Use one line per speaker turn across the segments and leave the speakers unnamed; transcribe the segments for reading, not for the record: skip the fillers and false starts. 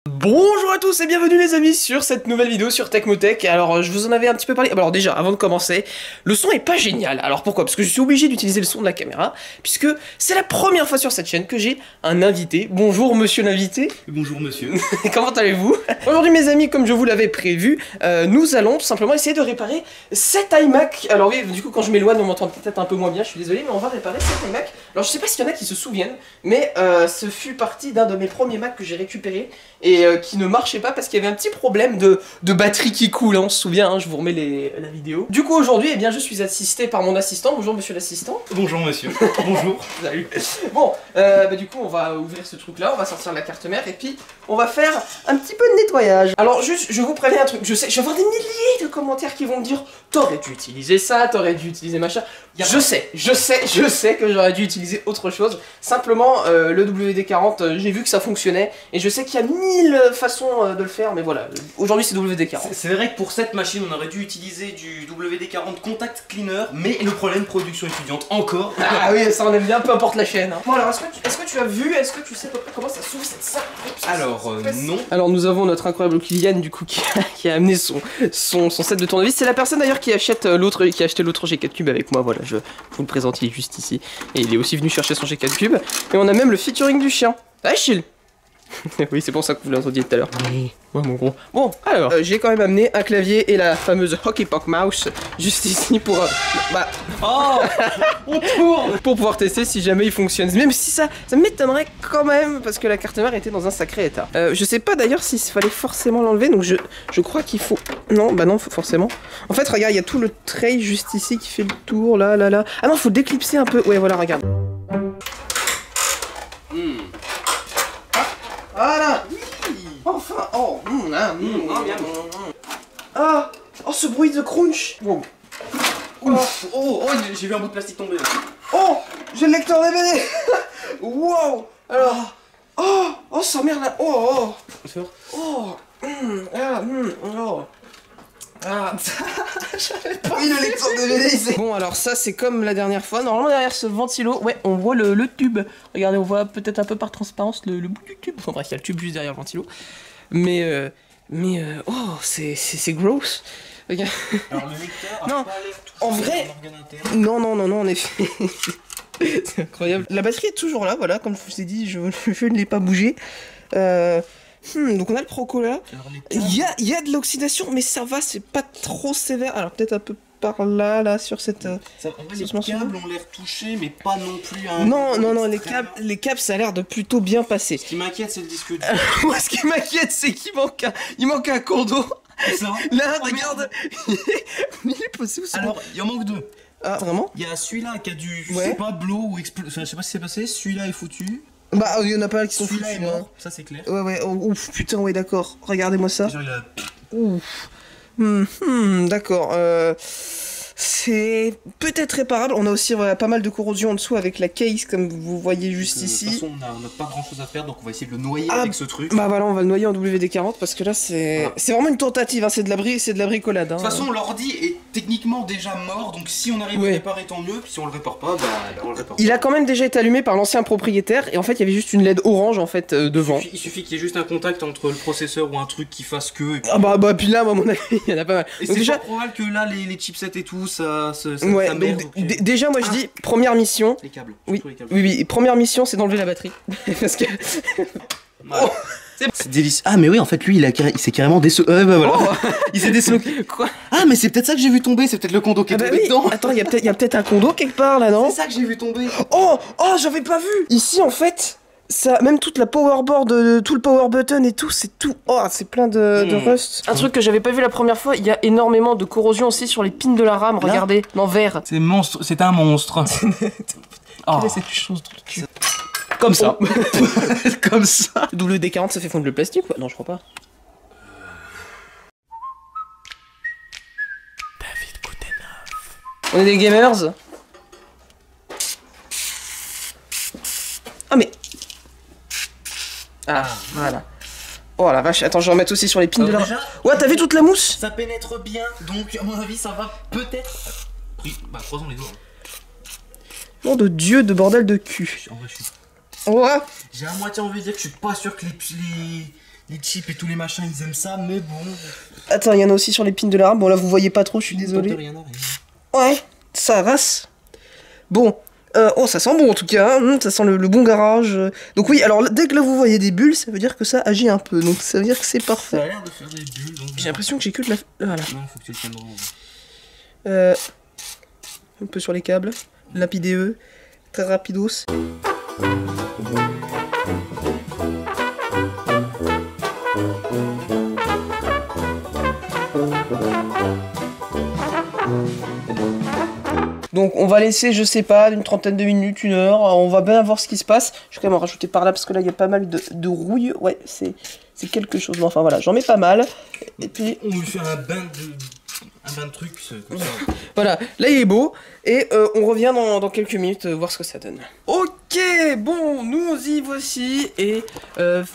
Bonjour à tous et bienvenue les amis sur cette nouvelle vidéo sur Tecmotech. Alors je vous en avais un petit peu parlé. Alors déjà avant de commencer, le son est pas génial. Alors pourquoi? Parce que je suis obligé d'utiliser le son de la caméra, puisque c'est la première fois sur cette chaîne que j'ai un invité. Bonjour monsieur l'invité.
Bonjour monsieur.
Comment allez-vous? Aujourd'hui mes amis, comme je vous l'avais prévu, nous allons tout simplement essayer de réparer cet iMac. Alors oui, du coup quand je m'éloigne on m'entend peut-être un peu moins bien, je suis désolé, mais on va réparer cet iMac. Alors je sais pas s'il y en a qui se souviennent, mais ce fut partie d'un de mes premiers Macs que j'ai récupéré et qui ne marchait pas parce qu'il y avait un petit problème de batterie qui coule, hein, on se souvient, hein, je vous remets la vidéo. Du coup aujourd'hui, eh bien, je suis assisté par mon assistant. Bonjour monsieur l'assistant.
Bonjour monsieur. Bonjour.
Salut. Bon, du coup on va ouvrir ce truc là, on va sortir la carte mère et puis on va faire un petit peu de nettoyage. Alors juste, je vous préviens un truc, je sais, je vais avoir des milliers de commentaires qui vont me dire t'aurais dû utiliser ça, t'aurais dû utiliser machin. Je sais que j'aurais dû utiliser autre chose. Simplement, le WD-40, j'ai vu que ça fonctionnait et je sais qu'il y a 1000 façons de le faire, mais voilà, aujourd'hui c'est WD-40.
C'est vrai que pour cette machine, on aurait dû utiliser du WD-40 Contact Cleaner, mais le problème production étudiante encore.
Ah oui, ça on aime bien, peu importe la chaîne. Hein. Bon alors, est-ce que tu as vu, est-ce que tu sais à peu près comment ça s'ouvre cette salle?
Alors, non.
Alors nous avons notre incroyable Kylian du coup qui a amené son set de tournevis. C'est la personne d'ailleurs qui achète qui a acheté l'autre G4 Cube avec moi, voilà, je vous le présente, il est juste ici. Et il est aussi venu chercher son G4 Cube. Et on a même le featuring du chien. Ah, chill. Oui, c'est pour ça que vous l'entendiez tout à l'heure. Ouais, mon gros. Bon, alors, j'ai quand même amené un clavier et la fameuse Hockey Puck Mouse juste ici pour...
On tourne.
pour pouvoir tester si jamais il fonctionne. Même si ça m'étonnerait quand même, parce que la carte mère était dans un sacré état. Je sais pas d'ailleurs s'il fallait forcément l'enlever, donc je crois qu'il faut... Non, bah non, forcément. En fait, regarde, il y a tout le tray juste ici qui fait le tour, là. Ah non, faut déclipser un peu. Ouais, voilà, regarde. Voilà. Enfin, oh, ce bruit de crunch. Wow.
Oh, j'ai vu un bout de plastique tomber.
Oh, j'ai le lecteur DVD. Wow. Alors, oh, sa mère là. Oh. J'avais pas mis le lecteur DVD ici. Bon, alors ça c'est comme la dernière fois. Normalement derrière ce ventilo, ouais, on voit le tube. Regardez, on voit peut-être un peu par transparence le bout du tube. Enfin bref, il y a le tube juste derrière le ventilo. Mais oh, c'est gross. Regarde.
Alors le lecteur
non,
pas l'air touché
en vrai. Non, en effet. C'est incroyable. La batterie est toujours là, voilà, comme je vous ai dit, je ne l'ai pas bougé. Donc on a le Proco là. Il y a de l'oxydation, mais ça va, c'est pas trop sévère. Alors peut-être un peu par là, sur cette.
En vrai, les câbles ont l'air touchés, mais pas non plus un.
Non, les câbles, ça a l'air de plutôt bien passer.
Ce qui m'inquiète, c'est le disque dur.
Moi, ce qui m'inquiète, c'est qu'il manque un condo.
Ça.
Là, regarde. Il est passé où ça?
Alors, il en manque deux.
Ah, vraiment?
Il y a celui-là qui a du, je sais pas, blow ou exploser. Enfin, je sais pas si c'est passé. Celui-là est foutu.
Bah, il y en a pas qui sont foutus.
Celui-là est mort, ça c'est clair.
Ouais, ouf, putain, ouais, d'accord. Regardez-moi ça.
Genre, il a...
Ouf. D'accord. C'est peut-être réparable. On a aussi pas mal de corrosion en dessous avec la case, comme vous voyez juste ici.
De toute façon, on n'a pas grand chose à faire, donc on va essayer de le noyer avec ce truc.
Bah voilà, on va le noyer en WD-40 parce que là, c'est vraiment une tentative. Hein. C'est de la bricolade. Hein.
De toute façon, l'ordi est techniquement déjà mort, donc si on arrive à le réparer, tant mieux. Puis si on le répare pas, bah on le répare.
Il a quand même déjà été allumé par l'ancien propriétaire et en fait, il y avait juste une LED orange en fait devant.
Il suffit qu'il y ait juste un contact entre le processeur ou un truc qui fasse que.
Ah bah puis là, à mon avis, il y en a pas mal.
Et c'est déjà probable que là, les chipsets et tout, ça
ouais,
merde.
Déjà, moi je dis première mission.
Les câbles.
Oui,
les câbles.
oui, première mission, c'est d'enlever la batterie parce que.
Oh, c'est délicieux. Ah mais oui, en fait lui il s'est carrément bah voilà. Il s'est disloqué.
Quoi?
Ah mais c'est peut-être ça que j'ai vu tomber, c'est peut-être le condo qui est tombé dedans.
Attends, il y a peut-être un condo quelque part là, non?
C'est ça que j'ai vu tomber.
Oh, j'avais pas vu. Ici en fait, ça, même toute la powerboard, tout le power button et tout, c'est tout. Oh, c'est plein de rust. Un truc que j'avais pas vu la première fois, il y a énormément de corrosion aussi sur les pins de la RAM. Regardez, en vert.
C'est monstre, c'est un monstre.
Quelle est cette chose dans le cul?
Comme ça. Comme ça.
WD-40 ça fait fondre le plastique quoi? Non, je crois pas. David Koutenov. On est des gamers. Ah mais... Ah, voilà. Oh la vache, attends, je vais remettre aussi sur les pins de la... Ouais, t'as vu toute la mousse?
Ça pénètre bien, donc à mon avis ça va peut-être... Oui, bah croisons les doigts.
Nom de Dieu, de bordel de cul.
En vrai, je suis...
Ouais.
J'ai à moitié envie de dire que je suis pas sûr que Les chips et tous les machins, ils aiment ça, mais bon.
Attends, il y en a aussi sur les pins de la rame. Bon, là, vous voyez pas trop, je suis désolé.
Rien à rien.
Ouais, ça rase. Bon. Oh, ça sent bon en tout cas, hein. Ça sent le bon garage. Donc oui, alors dès que là vous voyez des bulles, ça veut dire que ça agit un peu, donc ça veut dire que c'est parfait.
Ça a l'air de faire des bulles. Donc...
J'ai l'impression que j'ai que de la... Voilà.
Non, faut que tu le tiennes droit.
Un peu sur les câbles, lapideux, très rapidos. Donc on va laisser, je sais pas, une trentaine de minutes, 1 heure, on va bien voir ce qui se passe. Je vais quand même en rajouter par là parce que là il y a pas mal de rouille. Ouais, c'est quelque chose. Mais enfin voilà, j'en mets pas mal. Et puis
on lui fait un bain de trucs comme ça.
Voilà, là il est beau. Et on revient dans quelques minutes voir ce que ça donne. Ok, bon, nous y voici. Et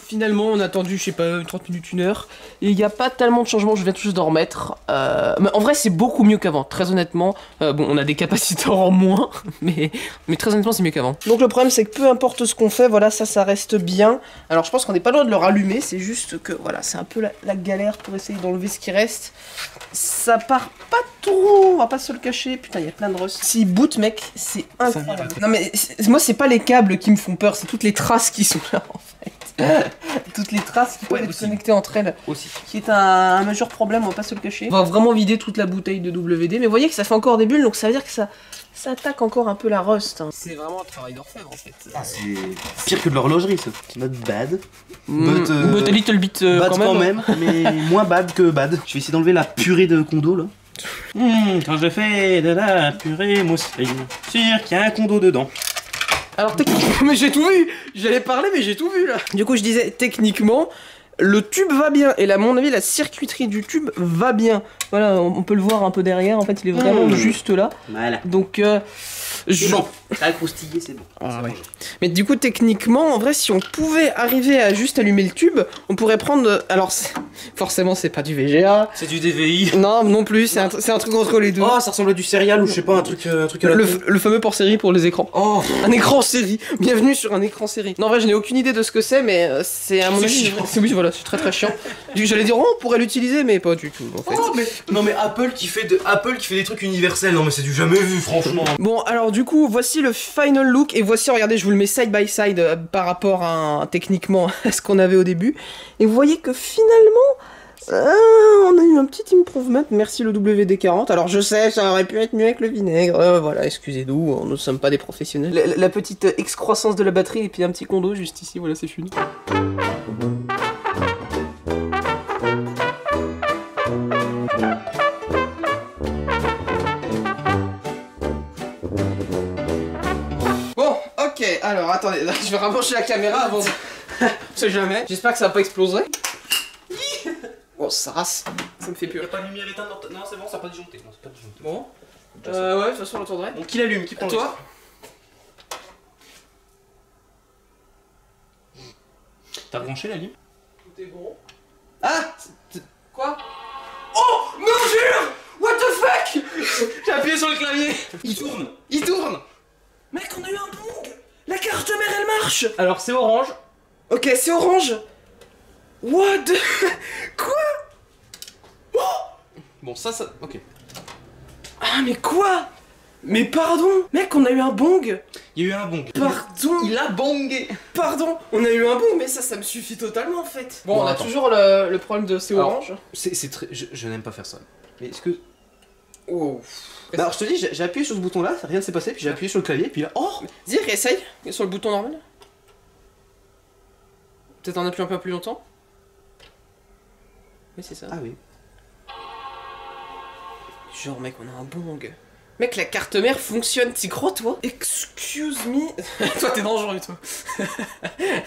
finalement on a attendu, je sais pas, 30 minutes, 1 heure. Et il n'y a pas tellement de changements, je viens tout juste d'en remettre. Mais en vrai c'est beaucoup mieux qu'avant, très honnêtement. Bon, on a des capaciteurs en moins, mais très honnêtement c'est mieux qu'avant. Donc le problème c'est que peu importe ce qu'on fait, voilà, ça reste bien. Alors je pense qu'on n'est pas loin de le rallumer, c'est juste que voilà, c'est un peu la galère pour essayer d'enlever ce qui reste. Ça part pas trop, on va pas se le cacher. Putain, il y a plein de rust. S'il boot, mec, c'est incroyable. Non mais moi c'est pas les câbles qui me font peur, c'est toutes les traces qui sont là en fait. Toutes les traces qui peuvent être connectées entre elles. Aussi. Qui est un majeur problème, on va pas se le cacher. On va vraiment vider toute la bouteille de WD, mais vous voyez que ça fait encore des bulles, donc ça veut dire que ça attaque encore un peu la rust. Hein. C'est vraiment un travail d'orfèvre en fait.
Ah, c'est pire que de l'horlogerie ça. Not bad.
But a little bit
bad quand même, mais moins bad que bad. Je vais essayer d'enlever la purée de condo là. Quand je fais de la purée mousseline, sûr qu'il y a un condo dedans.
Alors techniquement, mais j'ai tout vu. J'allais parler mais j'ai tout vu là. Du coup je disais techniquement, le tube va bien et à mon avis la circuiterie du tube va bien. Voilà, on peut le voir un peu derrière, en fait il est vraiment juste là.
Voilà.
Donc
bon, ça a croustillé, c'est bon.
Ah, ouais. Mais du coup techniquement en vrai si on pouvait arriver à juste allumer le tube, on pourrait prendre... Alors forcément c'est pas du VGA.
C'est du DVI.
Non plus, c'est un truc entre les deux.
Oh ça ressemble à du céréal ou je sais pas, un truc à la
le fameux port série pour les écrans.
Oh.
Un écran série. Bienvenue sur un écran série. Non en vrai je n'ai aucune idée de ce que c'est mais c'est à mon avis... Oui voilà, c'est très chiant. J'allais dire oh on pourrait l'utiliser mais pas du tout en fait.
Oh, mais... Non mais Apple qui fait des trucs universels, non mais c'est du jamais vu franchement.
Bon alors du coup voici le final look et voici, regardez, je vous le mets side by side par rapport à techniquement à ce qu'on avait au début. Et vous voyez que finalement on a eu un petit improvement, merci le WD-40. Alors je sais, ça aurait pu être mieux avec le vinaigre, voilà, excusez-nous, nous ne sommes pas des professionnels. La petite excroissance de la batterie et puis un petit condo juste ici, voilà c'est fini. Ok, alors attendez, là, je vais rapprocher la caméra avant de... On sait jamais. J'espère que ça va pas exploser. Oh, ça rase. Ça me fait peur.
Y'a pas de lumière éteinte dans... Non, c'est bon, ça n'a pas disjoncté. Non, c'est pas disjoncté.
Bon. Ouais, de toute façon, on l'entendrait.
Donc, qui l'allume? Qui prend
toi?
T'as branché la lime?
Tout est bon. Ah! Quoi? Oh! Non, jure! What the fuck? J'ai appuyé sur le clavier.
Il tourne.
Il tourne. Mec, on a eu un bong. La carte mère, elle marche.
Alors, c'est orange.
Ok, c'est orange. What the... Quoi? Oh!
Bon, ça... Ok.
Ah, mais quoi? Mais pardon. Mec, on a eu un bong.
Il y a eu un bong.
Pardon.
Il a bongé.
Pardon. On a eu un bong, mais ça me suffit totalement en fait. Bon, on a
attends.
toujours le problème de c'est orange.
C'est très... Je n'aime pas faire ça. Mais est-ce que...
Oh.
Bah alors je te dis, j'ai appuyé sur ce bouton là, rien ne s'est passé, puis j'ai appuyé sur le clavier, puis là, oh!
Dis, réessaye sur le bouton normal. Peut-être en appuyant un peu plus longtemps. Oui, c'est ça.
Ah oui.
Genre, mec, on a un bong. Mec, la carte mère fonctionne, t'y crois, toi? Excuse me. Toi, t'es dangereux, toi.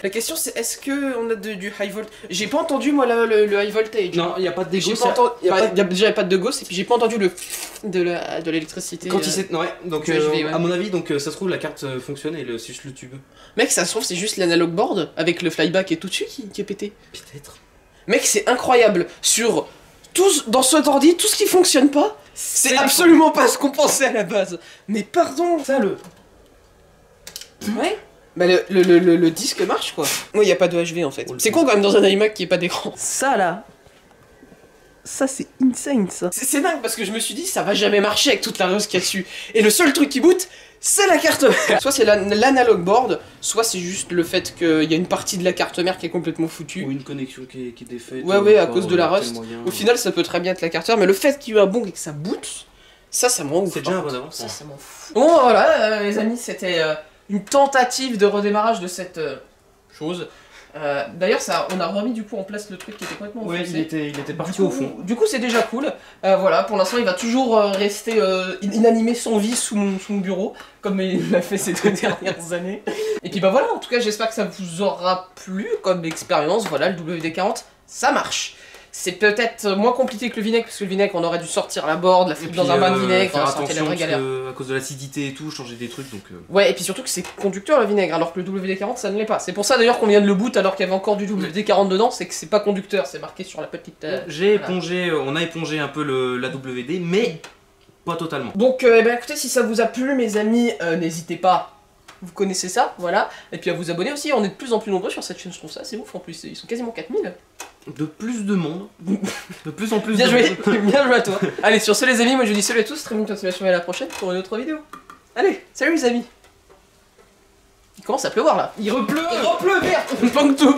La question, c'est est-ce que on a du high volt? J'ai pas entendu, moi, le high voltage.
Non, il n'y a pas de dégo.
Déjà, pas de ghost, et puis j'ai pas entendu de l'électricité.
Quand il s'est... Ouais, donc
ouais.
à mon avis, donc ça se trouve, la carte fonctionne et c'est juste le tube.
Mec, ça se trouve, c'est juste l'analog board avec le flyback et tout dessus qui est pété.
Peut-être.
Mec, c'est incroyable. Dans cet ordi, tout ce qui fonctionne pas, c'est absolument pas ce qu'on pensait à la base. Mais pardon.
Ça, le...
Ouais. Bah le disque marche quoi. Moi il y a pas de HV en fait. C'est con quand même dans un iMac qui est pas d'écran. Ça là. Ça c'est insane ça. C'est dingue parce que je me suis dit ça va jamais marcher avec toute la rose qu'il y a dessus. Et le seul truc qui boot, c'est la carte mère. Soit c'est l'analog board, soit c'est juste le fait qu'il y a une partie de la carte mère qui est complètement foutue.
Ou une connexion qui est défaite.
Ouais, à cause de la rust. Au final, ça peut très bien être la carte mère, mais le fait qu'il y ait un bon et que ça boot, ça me rend ouf.
C'est déjà un bon avance.
Ça m'en fout. Bon, voilà, les amis, c'était une tentative de redémarrage de cette chose. D'ailleurs, on a remis du coup en place le truc qui était complètement enfoncé.
Il était parti au fond.
Du coup, c'est déjà cool. Voilà, pour l'instant, il va toujours rester inanimé sans vie sous mon bureau, comme il l'a fait ces 2 dernières années. Et puis bah voilà, en tout cas, j'espère que ça vous aura plu comme expérience. Voilà, le WD-40, ça marche. C'est peut-être moins compliqué que le vinaigre, parce que le vinaigre, on aurait dû sortir la board, la foutre dans un bain de vinaigre,
faire
sortir la vraie galère.
À cause de l'acidité et tout, changer des trucs donc.
Ouais, et puis surtout que c'est conducteur le vinaigre, alors que le WD-40 ça ne l'est pas. C'est pour ça d'ailleurs qu'on vient de le boot alors qu'il y avait encore du WD-40 dedans, c'est que c'est pas conducteur, c'est marqué sur la petite.
J'ai épongé, on a épongé un peu la WD, mais pas totalement.
Donc, écoutez, si ça vous a plu, mes amis, n'hésitez pas. Vous connaissez ça, voilà. Et puis à vous abonner aussi, on est de plus en plus nombreux sur cette chaîne, je trouve ça c'est ouf en plus, ils sont quasiment 4000.
De plus de monde, de plus en plus
bien
de
joué,
monde.
Bien joué à toi. Allez, sur ce les amis, moi je vous dis salut à tous, très bonne continuation et à la prochaine pour une autre vidéo. Allez, salut les amis. Il commence à pleuvoir là. Il repleut, merde. Pas que tout.